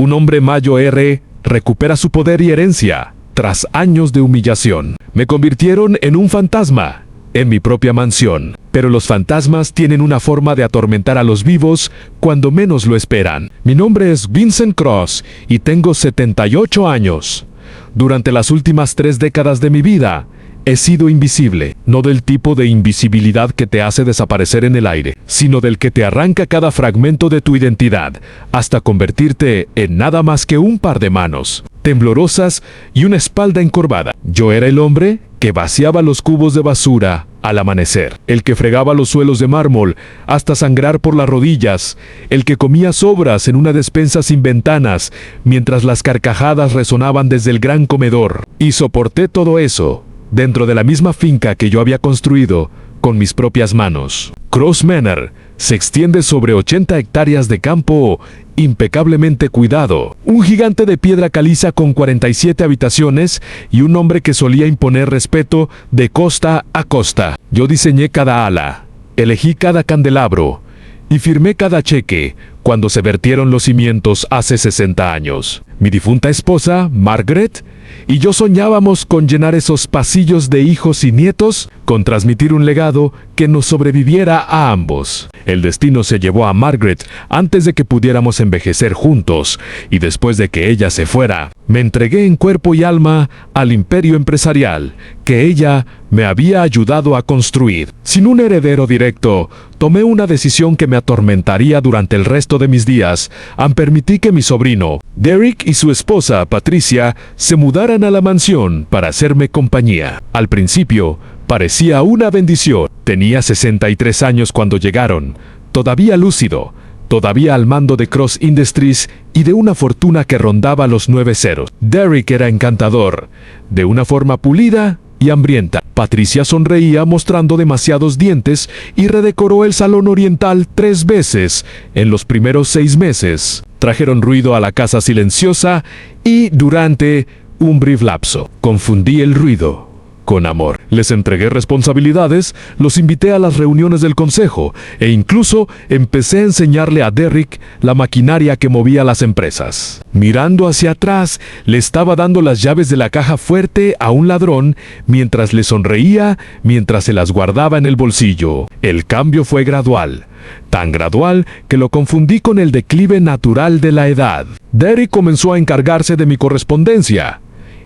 Un hombre Mayo R recupera su poder y herencia tras años de humillación. Me convirtieron en un fantasma en mi propia mansión. Pero los fantasmas tienen una forma de atormentar a los vivos cuando menos lo esperan. Mi nombre es Vincent Cross y tengo 78 años. Durante las últimas 3 décadas de mi vida, he sido invisible, no del tipo de invisibilidad que te hace desaparecer en el aire, sino del que te arranca cada fragmento de tu identidad, hasta convertirte en nada más que un par de manos, temblorosas y una espalda encorvada. Yo era el hombre que vaciaba los cubos de basura al amanecer, el que fregaba los suelos de mármol hasta sangrar por las rodillas, el que comía sobras en una despensa sin ventanas mientras las carcajadas resonaban desde el gran comedor. Y soporté todo eso dentro de la misma finca que yo había construido con mis propias manos. Cross Manor se extiende sobre 80 hectáreas de campo impecablemente cuidado. Un gigante de piedra caliza con 47 habitaciones y un hombre que solía imponer respeto de costa a costa. Yo diseñé cada ala, elegí cada candelabro y firmé cada cheque cuando se vertieron los cimientos hace 60 años. Mi difunta esposa, Margaret, y yo soñábamos con llenar esos pasillos de hijos y nietos, con transmitir un legado que nos sobreviviera a ambos. El destino se llevó a Margaret antes de que pudiéramos envejecer juntos, y después de que ella se fuera, me entregué en cuerpo y alma al imperio empresarial que ella me había ayudado a construir. Sin un heredero directo, tomé una decisión que me atormentaría durante el resto de mis días, al permitir que mi sobrino, Derek, y su esposa, Patricia, se mudaran a la mansión para hacerme compañía. Al principio, parecía una bendición. Tenía 63 años cuando llegaron, todavía lúcido, todavía al mando de Cross Industries y de una fortuna que rondaba los 9 ceros. Derek era encantador, de una forma pulida y hambrienta. Patricia sonreía mostrando demasiados dientes y redecoró el salón oriental 3 veces en los primeros 6 meses. Trajeron ruido a la casa silenciosa y, durante un breve lapso, confundí el ruido con amor. Les entregué responsabilidades, los invité a las reuniones del consejo e incluso empecé a enseñarle a Derek la maquinaria que movía las empresas. Mirando hacia atrás, le estaba dando las llaves de la caja fuerte a un ladrón mientras le sonreía mientras se las guardaba en el bolsillo. El cambio fue gradual, tan gradual que lo confundí con el declive natural de la edad. Derek comenzó a encargarse de mi correspondencia,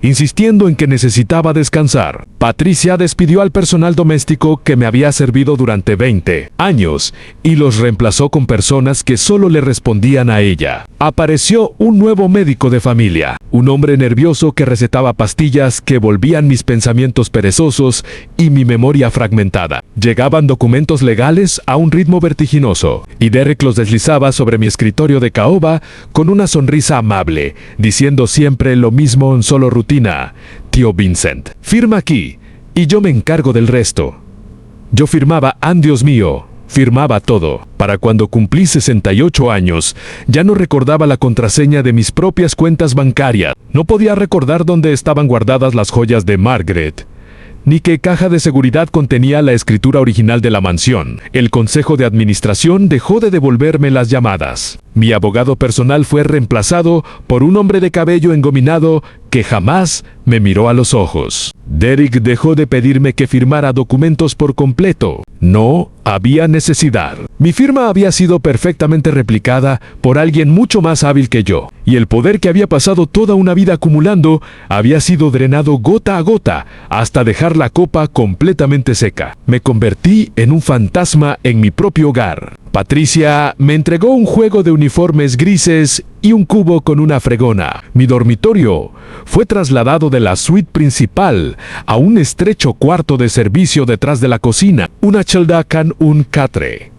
insistiendo en que necesitaba descansar. Patricia despidió al personal doméstico que me había servido durante 20 años y los reemplazó con personas que solo le respondían a ella. Apareció un nuevo médico de familia, un hombre nervioso que recetaba pastillas que volvían mis pensamientos perezosos y mi memoria fragmentada. Llegaban documentos legales a un ritmo vertiginoso, y Derek los deslizaba sobre mi escritorio de caoba con una sonrisa amable, diciendo siempre lo mismo en solo rutina: tío Vincent, firma aquí, y yo me encargo del resto. Yo firmaba, Dios mío, firmaba todo. Para cuando cumplí 68 años, ya no recordaba la contraseña de mis propias cuentas bancarias. No podía recordar dónde estaban guardadas las joyas de Margaret, ni qué caja de seguridad contenía la escritura original de la mansión. El consejo de administración dejó de devolverme las llamadas. Mi abogado personal fue reemplazado por un hombre de cabello engominado que jamás me miró a los ojos. Derek dejó de pedirme que firmara documentos por completo. No había necesidad. Mi firma había sido perfectamente replicada por alguien mucho más hábil que yo, y el poder que había pasado toda una vida acumulando había sido drenado gota a gota hasta dejar la copa completamente seca. Me convertí en un fantasma en mi propio hogar. Patricia me entregó un juego de uniformes grises y un cubo con una fregona. Mi dormitorio fue trasladado de la suite principal a un estrecho cuarto de servicio detrás de la cocina. Una celda con un catre,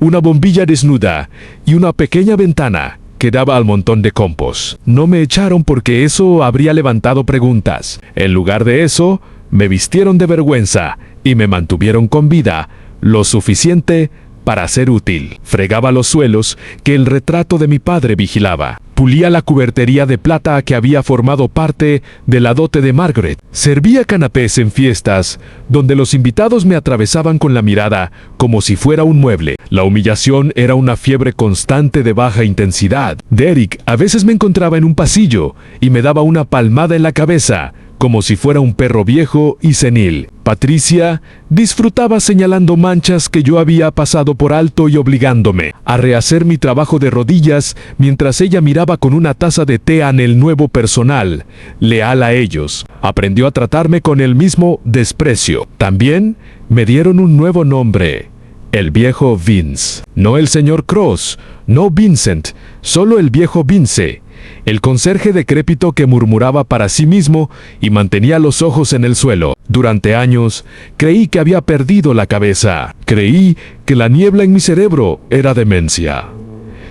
una bombilla desnuda y una pequeña ventana que daba al montón de compost. No me echaron porque eso habría levantado preguntas. En lugar de eso, me vistieron de vergüenza y me mantuvieron con vida lo suficiente para ser útil. Fregaba los suelos que el retrato de mi padre vigilaba. Pulía la cubertería de plata que había formado parte de la dote de Margaret. Servía canapés en fiestas, donde los invitados me atravesaban con la mirada como si fuera un mueble. La humillación era una fiebre constante de baja intensidad. Derek a veces me encontraba en un pasillo y me daba una palmada en la cabeza, como si fuera un perro viejo y senil. Patricia disfrutaba señalando manchas que yo había pasado por alto y obligándome a rehacer mi trabajo de rodillas mientras ella miraba con una taza de té en el nuevo personal, leal a ellos. Aprendió a tratarme con el mismo desprecio. También me dieron un nuevo nombre: el viejo Vince. No el señor Cross, no Vincent, solo el viejo Vince. El conserje decrépito que murmuraba para sí mismo y mantenía los ojos en el suelo. Durante años, creí que había perdido la cabeza. Creí que la niebla en mi cerebro era demencia.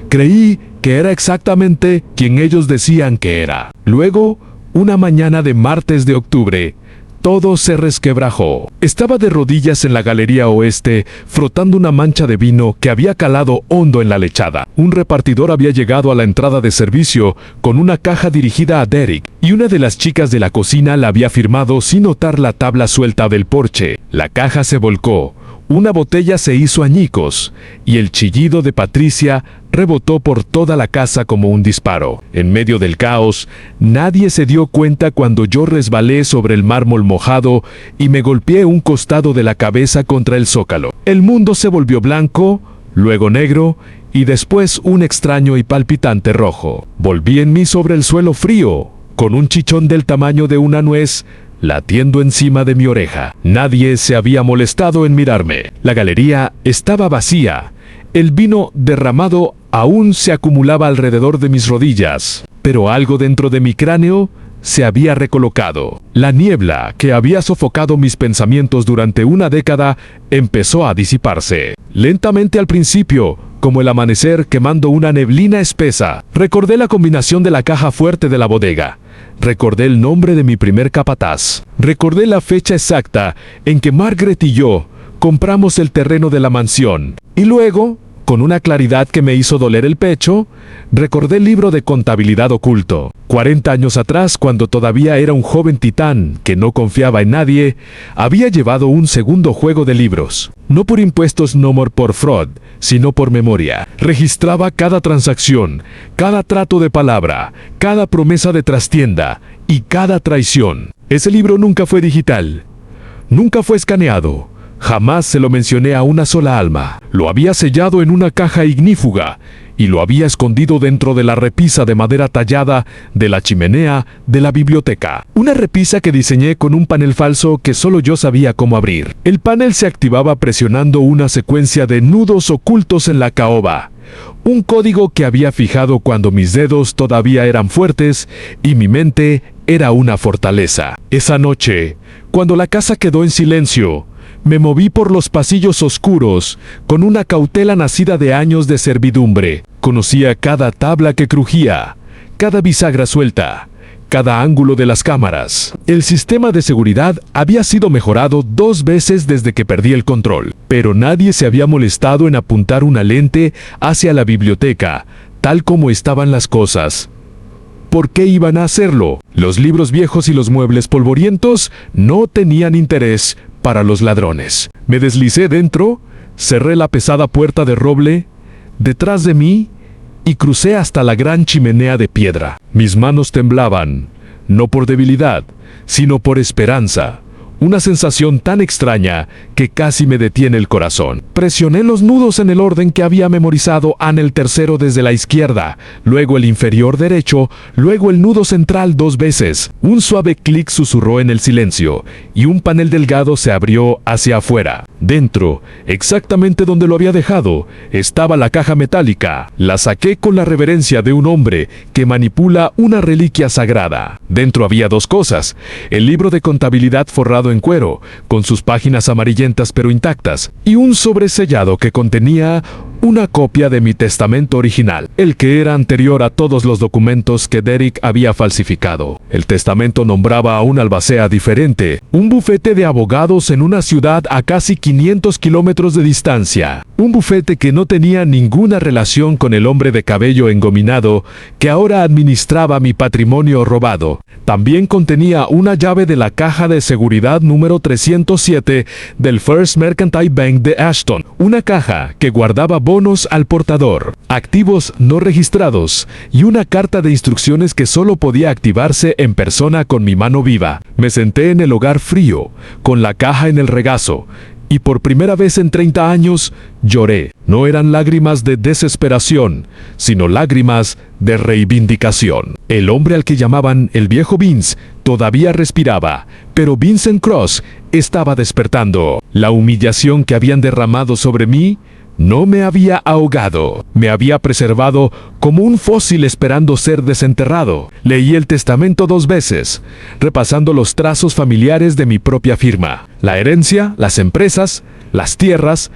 Creí que era exactamente quien ellos decían que era. Luego, una mañana de martes de octubre, todo se resquebrajó. Estaba de rodillas en la galería oeste, frotando una mancha de vino que había calado hondo en la lechada. Un repartidor había llegado a la entrada de servicio con una caja dirigida a Derek, y una de las chicas de la cocina la había firmado sin notar la tabla suelta del porche. La caja se volcó, una botella se hizo añicos, y el chillido de Patricia rebotó por toda la casa como un disparo. En medio del caos, nadie se dio cuenta cuando yo resbalé sobre el mármol mojado y me golpeé un costado de la cabeza contra el zócalo. El mundo se volvió blanco, luego negro, y después un extraño y palpitante rojo. Volví en mí sobre el suelo frío, con un chichón del tamaño de una nuez latiendo encima de mi oreja. Nadie se había molestado en mirarme. La galería estaba vacía. El vino derramado aún se acumulaba alrededor de mis rodillas, pero algo dentro de mi cráneo se había recolocado. La niebla que había sofocado mis pensamientos durante una década empezó a disiparse. Lentamente al principio, como el amanecer quemando una neblina espesa. Recordé la combinación de la caja fuerte de la bodega. Recordé el nombre de mi primer capataz. Recordé la fecha exacta en que Margaret y yo compramos el terreno de la mansión. Y luego, con una claridad que me hizo doler el pecho, recordé el libro de contabilidad oculto. 40 años atrás, cuando todavía era un joven titán que no confiaba en nadie, había llevado un segundo juego de libros. No por impuestos, no por fraud, sino por memoria. Registraba cada transacción, cada trato de palabra, cada promesa de trastienda y cada traición. Ese libro nunca fue digital, nunca fue escaneado. Jamás se lo mencioné a una sola alma. Lo había sellado en una caja ignífuga y lo había escondido dentro de la repisa de madera tallada de la chimenea de la biblioteca. Una repisa que diseñé con un panel falso que solo yo sabía cómo abrir. El panel se activaba presionando una secuencia de nudos ocultos en la caoba. Un código que había fijado cuando mis dedos todavía eran fuertes y mi mente era una fortaleza. Esa noche, cuando la casa quedó en silencio, me moví por los pasillos oscuros, con una cautela nacida de años de servidumbre. Conocía cada tabla que crujía, cada bisagra suelta, cada ángulo de las cámaras. El sistema de seguridad había sido mejorado 2 veces desde que perdí el control, pero nadie se había molestado en apuntar una lente hacia la biblioteca, tal como estaban las cosas. ¿Por qué iban a hacerlo? Los libros viejos y los muebles polvorientos no tenían interés para los ladrones. Me deslicé dentro, cerré la pesada puerta de roble detrás de mí y crucé hasta la gran chimenea de piedra. Mis manos temblaban, no por debilidad, sino por esperanza. Una sensación tan extraña que casi me detiene el corazón. Presioné los nudos en el orden que había memorizado en el tercero desde la izquierda, luego el inferior derecho, luego el nudo central 2 veces. Un suave clic susurró en el silencio, y un panel delgado se abrió hacia afuera. Dentro, exactamente donde lo había dejado, estaba la caja metálica. La saqué con la reverencia de un hombre que manipula una reliquia sagrada. Dentro había 2 cosas: el libro de contabilidad forrado en cuero, con sus páginas amarillentas pero intactas, y un sobresellado que contenía una copia de mi testamento original, el que era anterior a todos los documentos que Derek había falsificado. El testamento nombraba a un albacea diferente, un bufete de abogados en una ciudad a casi 500 kilómetros de distancia. Un bufete que no tenía ninguna relación con el hombre de cabello engominado que ahora administraba mi patrimonio robado. También contenía una llave de la caja de seguridad número 307 del First Mercantile Bank de Ashton, una caja que guardaba bonos al portador, activos no registrados y una carta de instrucciones que solo podía activarse en persona con mi mano viva. Me senté en el hogar frío, con la caja en el regazo, y por primera vez en 30 años lloré. No eran lágrimas de desesperación, sino lágrimas de reivindicación. El hombre al que llamaban el viejo Vince todavía respiraba, pero Vincent Cross estaba despertando. La humillación que habían derramado sobre mí no me había ahogado, me había preservado como un fósil esperando ser desenterrado. Leí el testamento 2 veces, repasando los trazos familiares de mi propia firma. La herencia, las empresas, las tierras,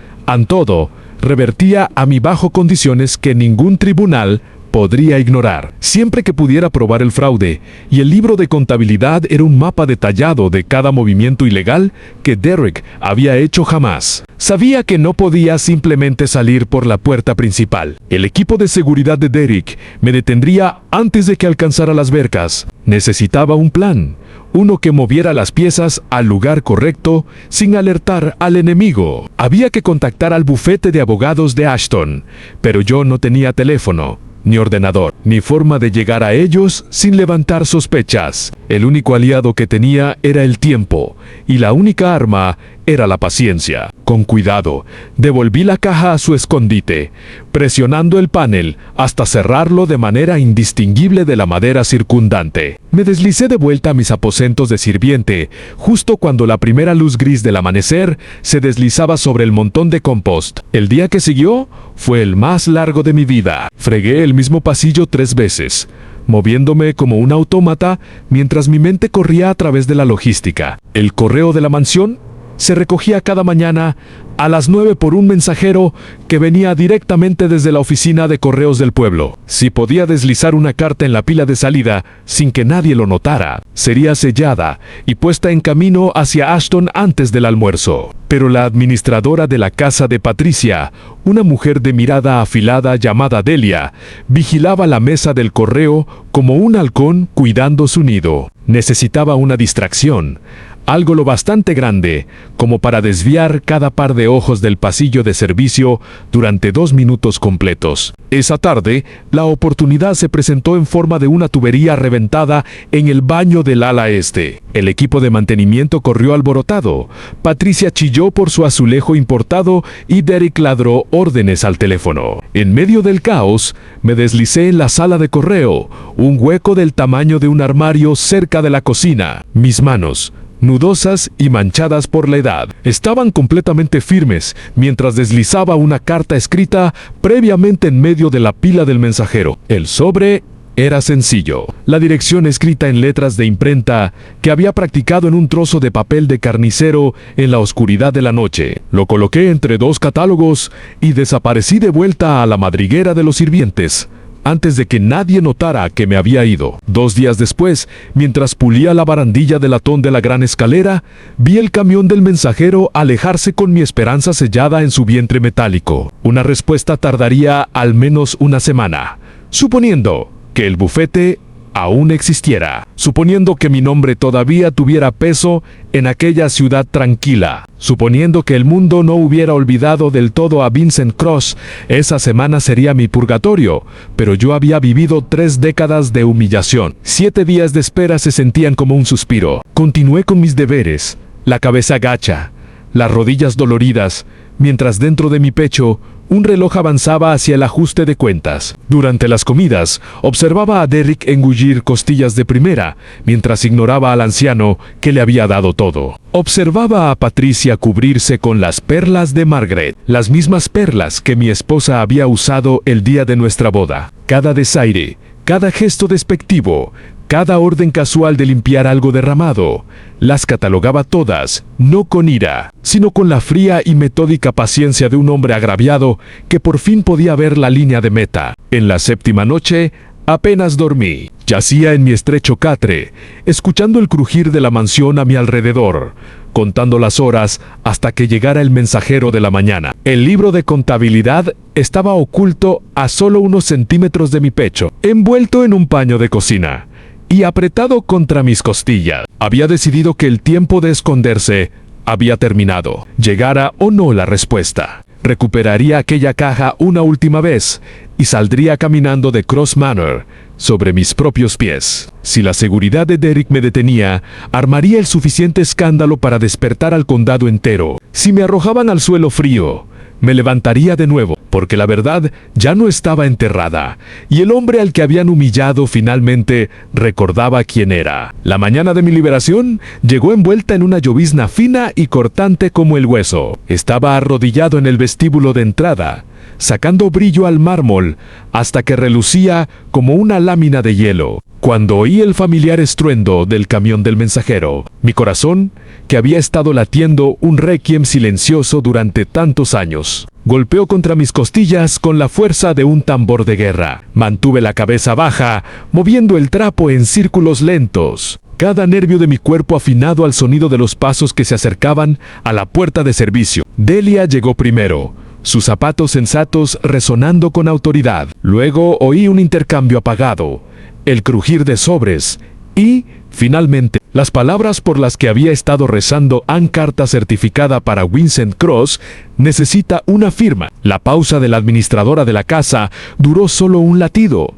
todo revertía a mí bajo condiciones que ningún tribunal podría ignorar. Siempre que pudiera probar el fraude, y el libro de contabilidad era un mapa detallado de cada movimiento ilegal que Derek había hecho jamás. Sabía que no podía simplemente salir por la puerta principal. El equipo de seguridad de Derek me detendría antes de que alcanzara las verjas. Necesitaba un plan, uno que moviera las piezas al lugar correcto sin alertar al enemigo. Había que contactar al bufete de abogados de Ashton, pero yo no tenía teléfono, ni ordenador, ni forma de llegar a ellos sin levantar sospechas. El único aliado que tenía era el tiempo, y la única arma era la paciencia. Con cuidado, devolví la caja a su escondite, presionando el panel hasta cerrarlo de manera indistinguible de la madera circundante. Me deslicé de vuelta a mis aposentos de sirviente, justo cuando la primera luz gris del amanecer se deslizaba sobre el montón de compost. El día que siguió fue el más largo de mi vida. Fregué el mismo pasillo 3 veces, moviéndome como un autómata mientras mi mente corría a través de la logística. El correo de la mansión se recogía cada mañana a las 9 por un mensajero que venía directamente desde la oficina de correos del pueblo. Si podía deslizar una carta en la pila de salida sin que nadie lo notara, sería sellada y puesta en camino hacia Ashton antes del almuerzo. Pero la administradora de la casa de Patricia, una mujer de mirada afilada llamada Delia, vigilaba la mesa del correo como un halcón cuidando su nido. Necesitaba una distracción, algo lo bastante grande como para desviar cada par de ojos del pasillo de servicio durante 2 minutos completos. Esa tarde, la oportunidad se presentó en forma de una tubería reventada en el baño del ala este. El equipo de mantenimiento corrió alborotado, Patricia chilló por su azulejo importado y Derek ladró órdenes al teléfono. En medio del caos, me deslicé en la sala de correo, un hueco del tamaño de un armario cerca de la cocina. Mis manos, nudosas y manchadas por la edad, estaban completamente firmes mientras deslizaba una carta escrita previamente en medio de la pila del mensajero. El sobre era sencillo, la dirección escrita en letras de imprenta que había practicado en un trozo de papel de carnicero en la oscuridad de la noche. Lo coloqué entre 2 catálogos y desaparecí de vuelta a la madriguera de los sirvientes, antes de que nadie notara que me había ido. 2 días después, mientras pulía la barandilla de latón de la gran escalera, vi el camión del mensajero alejarse con mi esperanza sellada en su vientre metálico. Una respuesta tardaría al menos una semana, suponiendo que el bufete aún existiera, suponiendo que mi nombre todavía tuviera peso en aquella ciudad tranquila, suponiendo que el mundo no hubiera olvidado del todo a Vincent Cross. Esa semana sería mi purgatorio, pero yo había vivido 3 décadas de humillación. 7 días de espera se sentían como un suspiro. Continué con mis deberes, la cabeza gacha, las rodillas doloridas, mientras dentro de mi pecho un reloj avanzaba hacia el ajuste de cuentas. Durante las comidas, observaba a Derek engullir costillas de primera, mientras ignoraba al anciano que le había dado todo. Observaba a Patricia cubrirse con las perlas de Margaret, las mismas perlas que mi esposa había usado el día de nuestra boda. Cada desaire, cada gesto despectivo, cada orden casual de limpiar algo derramado. Las catalogaba todas, no con ira, sino con la fría y metódica paciencia de un hombre agraviado que por fin podía ver la línea de meta. En la séptima noche, apenas dormí. Yacía en mi estrecho catre, escuchando el crujir de la mansión a mi alrededor, contando las horas hasta que llegara el mensajero de la mañana. El libro de contabilidad estaba oculto a solo unos centímetros de mi pecho, envuelto en un paño de cocina y apretado contra mis costillas. Había decidido que el tiempo de esconderse había terminado, llegara o no la respuesta. Recuperaría aquella caja una última vez y saldría caminando de Cross Manor sobre mis propios pies. Si la seguridad de Derek me detenía, armaría el suficiente escándalo para despertar al condado entero. Si me arrojaban al suelo frío, me levantaría de nuevo, porque la verdad ya no estaba enterrada, y el hombre al que habían humillado finalmente recordaba quién era. La mañana de mi liberación llegó envuelta en una llovizna fina y cortante como el hueso. Estaba arrodillado en el vestíbulo de entrada, sacando brillo al mármol hasta que relucía como una lámina de hielo. Cuando oí el familiar estruendo del camión del mensajero, mi corazón, que había estado latiendo un requiem silencioso durante tantos años, golpeó contra mis costillas con la fuerza de un tambor de guerra. Mantuve la cabeza baja, moviendo el trapo en círculos lentos, cada nervio de mi cuerpo afinado al sonido de los pasos que se acercaban a la puerta de servicio. Delia llegó primero, sus zapatos sensatos resonando con autoridad. Luego oí un intercambio apagado, el crujir de sobres y, finalmente, las palabras por las que había estado rezando. Han carta certificada para Vincent Cross necesita una firma. La pausa de la administradora de la casa duró solo un latido,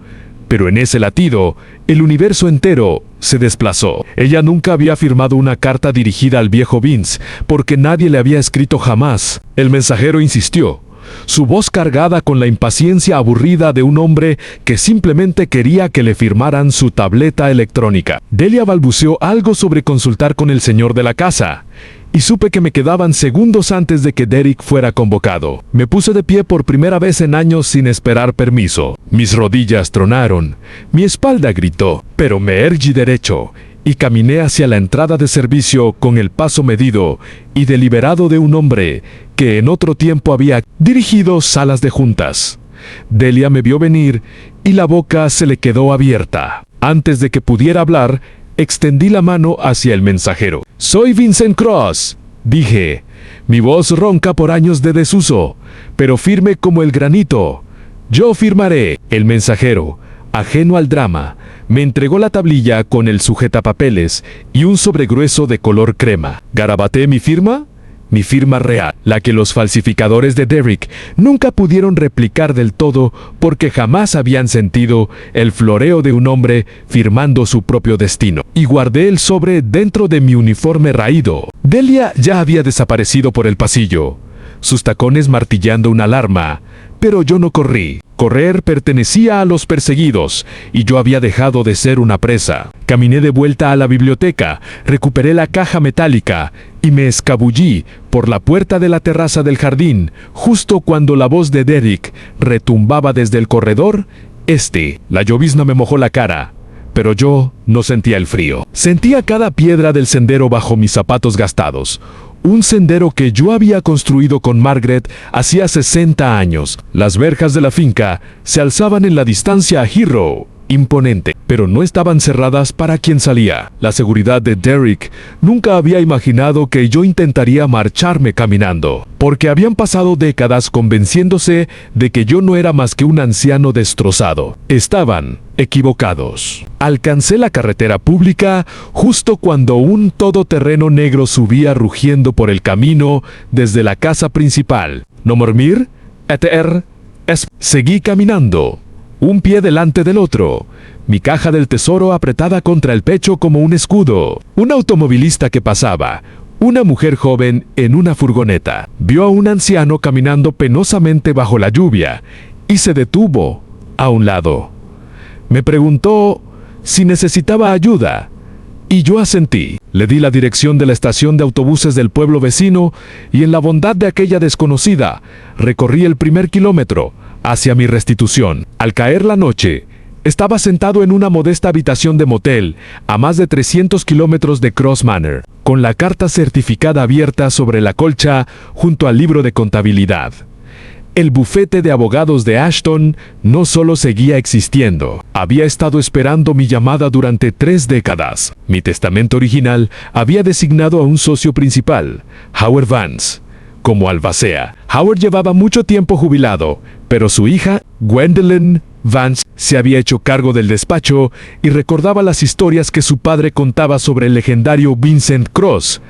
pero en ese latido, el universo entero se desplazó. Ella nunca había firmado una carta dirigida al viejo Vince, porque nadie le había escrito jamás. El mensajero insistió, su voz cargada con la impaciencia aburrida de un hombre que simplemente quería que le firmaran su tableta electrónica. Delia balbuceó algo sobre consultar con el señor de la casa, y supe que me quedaban segundos antes de que Derek fuera convocado. Me puse de pie por primera vez en años sin esperar permiso. Mis rodillas tronaron, mi espalda gritó, pero me erguí derecho y caminé hacia la entrada de servicio con el paso medido y deliberado de un hombre que en otro tiempo había dirigido salas de juntas. Delia me vio venir y la boca se le quedó abierta. Antes de que pudiera hablar, extendí la mano hacia el mensajero. «Soy Vincent Cross», dije, mi voz ronca por años de desuso, pero firme como el granito. «Yo firmaré». El mensajero, ajeno al drama, me entregó la tablilla con el sujetapapeles y un sobregrueso de color crema. ¿Garabateé mi firma? Mi firma real, la que los falsificadores de Derek nunca pudieron replicar del todo porque jamás habían sentido el floreo de un hombre firmando su propio destino. Y guardé el sobre dentro de mi uniforme raído. Delia ya había desaparecido por el pasillo, sus tacones martillando una alarma, pero yo no corrí. Correr pertenecía a los perseguidos, y yo había dejado de ser una presa. Caminé de vuelta a la biblioteca, recuperé la caja metálica, y me escabullí por la puerta de la terraza del jardín, justo cuando la voz de Derek retumbaba desde el corredor. La llovizna me mojó la cara, pero yo no sentía el frío. Sentía cada piedra del sendero bajo mis zapatos gastados. Un sendero que yo había construido con Margaret hacía 60 años. Las verjas de la finca se alzaban en la distancia a Hero, imponente, pero no estaban cerradas para quien salía. La seguridad de Derek nunca había imaginado que yo intentaría marcharme caminando, porque habían pasado décadas convenciéndose de que yo no era más que un anciano destrozado. Estaban equivocados. Alcancé la carretera pública justo cuando un todoterreno negro subía rugiendo por el camino desde la casa principal. No mormir, seguí caminando, un pie delante del otro, mi caja del tesoro apretada contra el pecho como un escudo. Un automovilista que pasaba, una mujer joven en una furgoneta, vio a un anciano caminando penosamente bajo la lluvia y se detuvo a un lado. Me preguntó si necesitaba ayuda, y yo asentí. Le di la dirección de la estación de autobuses del pueblo vecino, y en la bondad de aquella desconocida, recorrí el primer kilómetro hacia mi restitución. Al caer la noche, Estaba sentado en una modesta habitación de motel, a más de 300 kilómetros de Cross Manor, con la carta certificada abierta sobre la colcha junto al libro de contabilidad. El bufete de abogados de Ashton no solo seguía existiendo, había estado esperando mi llamada durante 3 décadas. Mi testamento original había designado a un socio principal, Howard Vance, como albacea. Howard llevaba mucho tiempo jubilado, pero su hija, Gwendolyn Vance, se había hecho cargo del despacho y recordaba las historias que su padre contaba sobre el legendario Vincent Cross.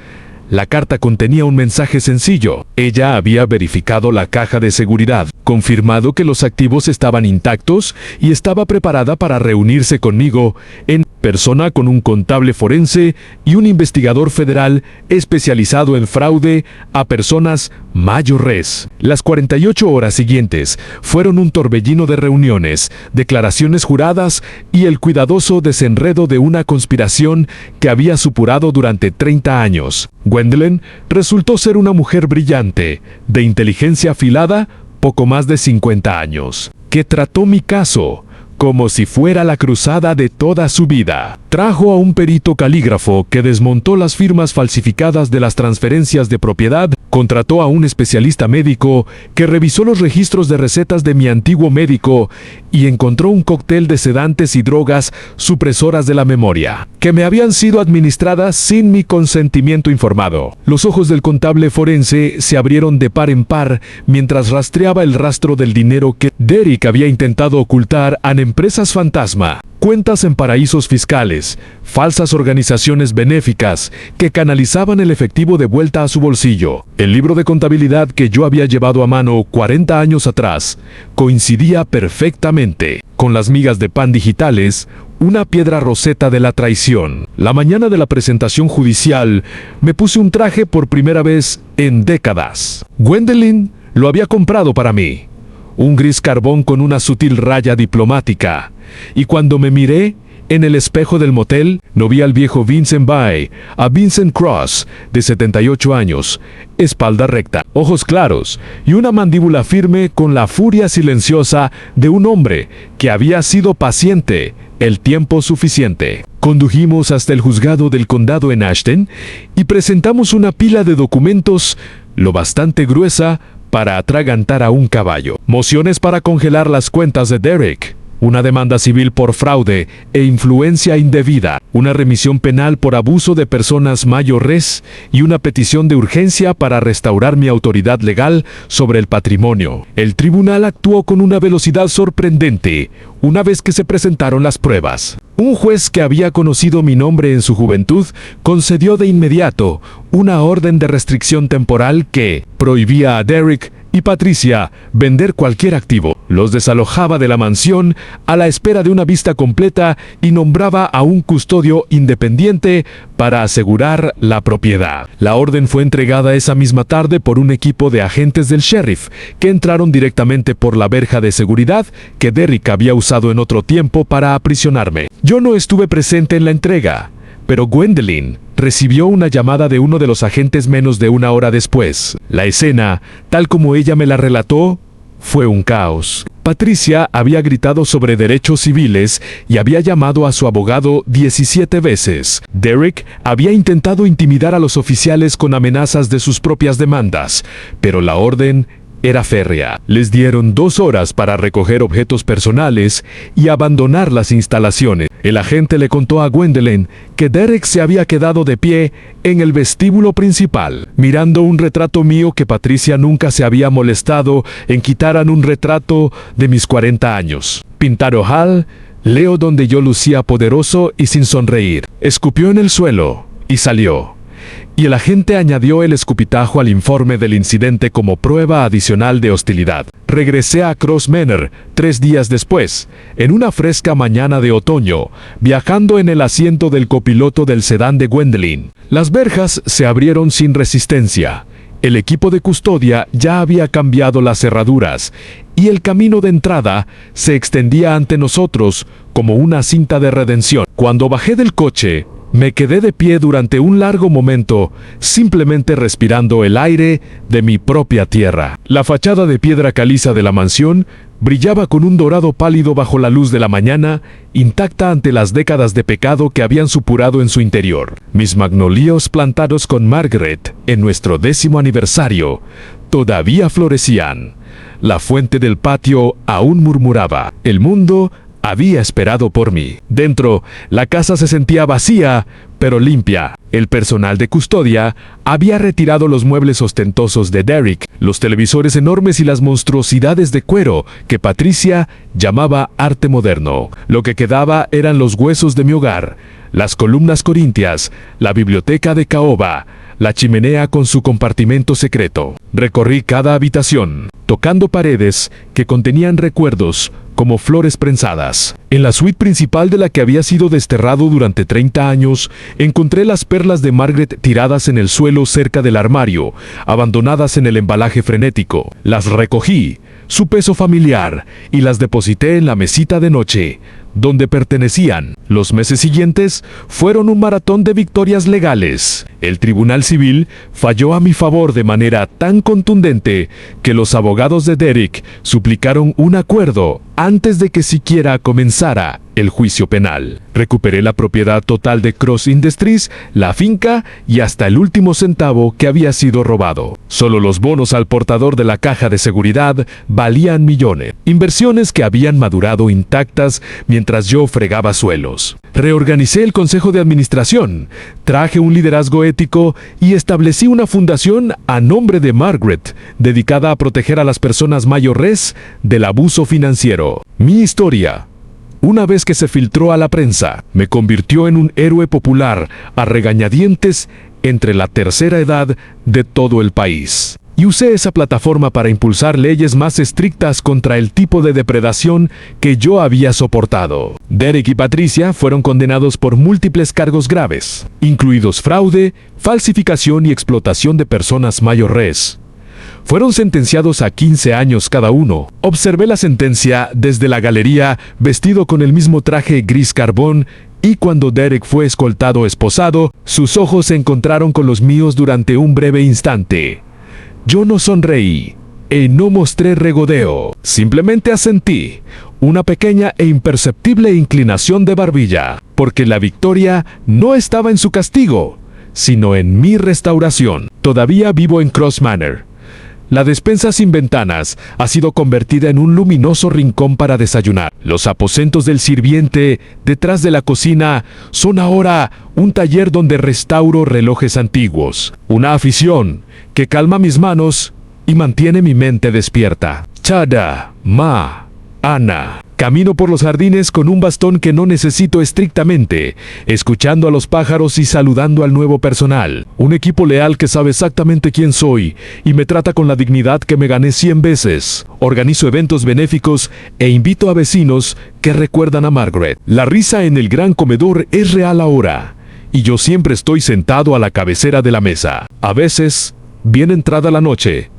La carta contenía un mensaje sencillo. Ella había verificado la caja de seguridad, confirmado que los activos estaban intactos y estaba preparada para reunirse conmigo en persona con un contable forense y un investigador federal especializado en fraude a personas mayo res. Las 48 horas siguientes fueron un torbellino de reuniones, declaraciones juradas y el cuidadoso desenredo de una conspiración que había supurado durante 30 años. Gwendolyn resultó ser una mujer brillante, de inteligencia afilada, poco más de 50 años, que trató mi caso como si fuera la cruzada de toda su vida. Trajo a un perito calígrafo que desmontó las firmas falsificadas de las transferencias de propiedad, contrató a un especialista médico que revisó los registros de recetas de mi antiguo médico y encontró un cóctel de sedantes y drogas supresoras de la memoria, que me habían sido administradas sin mi consentimiento informado. Los ojos del contable forense se abrieron de par en par mientras rastreaba el rastro del dinero que Derek había intentado ocultar a empresas fantasma, cuentas en paraísos fiscales, falsas organizaciones benéficas que canalizaban el efectivo de vuelta a su bolsillo. El libro de contabilidad que yo había llevado a mano 40 años atrás coincidía perfectamente con las migas de pan digitales, una piedra roseta de la traición. La mañana de la presentación judicial me puse un traje por primera vez en décadas. Gwendolyn lo había comprado para mí. Un gris carbón con una sutil raya diplomática, y cuando me miré en el espejo del motel, no vi al viejo Vincent Bay, a Vincent Cross, de 78 años, espalda recta, ojos claros y una mandíbula firme con la furia silenciosa de un hombre que había sido paciente el tiempo suficiente. Condujimos hasta el juzgado del condado en Ashton y presentamos una pila de documentos lo bastante gruesa para atragantar a un caballo. Mociones para congelar las cuentas de Derek, una demanda civil por fraude e influencia indebida, una remisión penal por abuso de personas mayo res y una petición de urgencia para restaurar mi autoridad legal sobre el patrimonio. El tribunal actuó con una velocidad sorprendente una vez que se presentaron las pruebas. Un juez que había conocido mi nombre en su juventud concedió de inmediato una orden de restricción temporal que prohibía a Derek y Patricia vender cualquier activo. Los desalojaba de la mansión a la espera de una vista completa y nombraba a un custodio independiente para asegurar la propiedad. La orden fue entregada esa misma tarde por un equipo de agentes del sheriff que entraron directamente por la verja de seguridad que Derek había usado en otro tiempo para aprisionarme. Yo no estuve presente en la entrega, pero Gwendolyn recibió una llamada de uno de los agentes menos de una hora después. La escena, tal como ella me la relató, fue un caos. Patricia había gritado sobre derechos civiles y había llamado a su abogado 17 veces. Derek había intentado intimidar a los oficiales con amenazas de sus propias demandas, pero la orden era férrea. Les dieron 2 horas para recoger objetos personales y abandonar las instalaciones. El agente le contó a Gwendolyn que Derek se había quedado de pie en el vestíbulo principal, mirando un retrato mío que Patricia nunca se había molestado en quitaran un retrato de mis 40 años. Pintado Hall, leo donde yo lucía poderoso y sin sonreír. Escupió en el suelo y salió. Y el agente añadió el escupitajo al informe del incidente como prueba adicional de hostilidad. Regresé a Cross Manor 3 días después, en una fresca mañana de otoño, viajando en el asiento del copiloto del sedán de Gwendolyn. Las verjas se abrieron sin resistencia. El equipo de custodia ya había cambiado las cerraduras y el camino de entrada se extendía ante nosotros como una cinta de redención. Cuando bajé del coche, me quedé de pie durante un largo momento, simplemente respirando el aire de mi propia tierra. La fachada de piedra caliza de la mansión brillaba con un dorado pálido bajo la luz de la mañana, intacta ante las décadas de pecado que habían supurado en su interior. Mis magnolios plantados con Margaret en nuestro 10º aniversario todavía florecían. La fuente del patio aún murmuraba. El mundo había esperado por mí. Dentro, la casa se sentía vacía, pero limpia. El personal de custodia había retirado los muebles ostentosos de Derek, los televisores enormes y las monstruosidades de cuero que Patricia llamaba arte moderno. Lo que quedaba eran los huesos de mi hogar, las columnas corintias, la biblioteca de caoba, la chimenea con su compartimento secreto. Recorrí cada habitación, tocando paredes que contenían recuerdos como flores prensadas. En la suite principal de la que había sido desterrado durante 30 años, encontré las perlas de Margaret tiradas en el suelo cerca del armario, abandonadas en el embalaje frenético. Las recogí, su peso familiar, y las deposité en la mesita de noche, donde pertenecían. Los meses siguientes fueron un maratón de victorias legales. El Tribunal Civil falló a mi favor de manera tan contundente que los abogados de Derek suplicaron un acuerdo antes de que siquiera comenzara el juicio penal. Recuperé la propiedad total de Cross Industries, la finca y hasta el último centavo que había sido robado. Solo los bonos al portador de la caja de seguridad valían millones. Inversiones que habían madurado intactas mientras yo fregaba suelos. Reorganicé el consejo de administración, traje un liderazgo ético y establecí una fundación a nombre de Margaret, dedicada a proteger a las personas mayores del abuso financiero. Mi historia, una vez que se filtró a la prensa, me convirtió en un héroe popular a regañadientes entre la tercera edad de todo el país. Y usé esa plataforma para impulsar leyes más estrictas contra el tipo de depredación que yo había soportado. Derek y Patricia fueron condenados por múltiples cargos graves, incluidos fraude, falsificación y explotación de personas mayores. Fueron sentenciados a 15 años cada uno. Observé la sentencia desde la galería, vestido con el mismo traje gris carbón, y cuando Derek fue escoltado esposado, sus ojos se encontraron con los míos durante un breve instante. Yo no sonreí, no mostré regodeo, simplemente asentí, una pequeña e imperceptible inclinación de barbilla, porque la victoria no estaba en su castigo, sino en mi restauración. Todavía vivo en Cross Manor. La despensa sin ventanas ha sido convertida en un luminoso rincón para desayunar. Los aposentos del sirviente detrás de la cocina son ahora un taller donde restauro relojes antiguos. Una afición que calma mis manos y mantiene mi mente despierta. Chada, Ma, Ana. Camino por los jardines con un bastón que no necesito estrictamente, escuchando a los pájaros y saludando al nuevo personal. Un equipo leal que sabe exactamente quién soy y me trata con la dignidad que me gané 100 veces. Organizo eventos benéficos e invito a vecinos que recuerdan a Margaret. La risa en el gran comedor es real ahora, y yo siempre estoy sentado a la cabecera de la mesa. A veces, bien entrada la noche,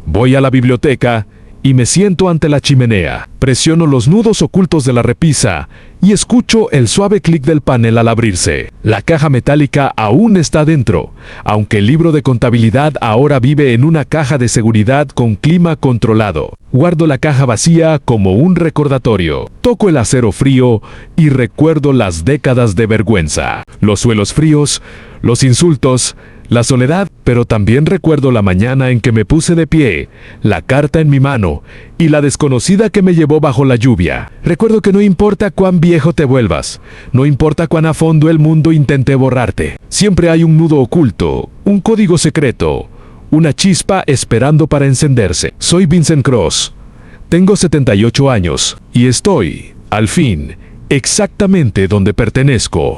voy a la biblioteca y me siento ante la chimenea. Presiono los nudos ocultos de la repisa y escucho el suave clic del panel al abrirse. La caja metálica aún está dentro, aunque el libro de contabilidad ahora vive en una caja de seguridad con clima controlado. Guardo la caja vacía como un recordatorio. Toco el acero frío y recuerdo las décadas de vergüenza, los suelos fríos, los insultos, la soledad, pero también recuerdo la mañana en que me puse de pie, la carta en mi mano, y la desconocida que me llevó bajo la lluvia. Recuerdo que no importa cuán viejo te vuelvas, no importa cuán a fondo el mundo intente borrarte, siempre hay un nudo oculto, un código secreto, una chispa esperando para encenderse. Soy Vincent Cross, tengo 78 años, y estoy, al fin, exactamente donde pertenezco.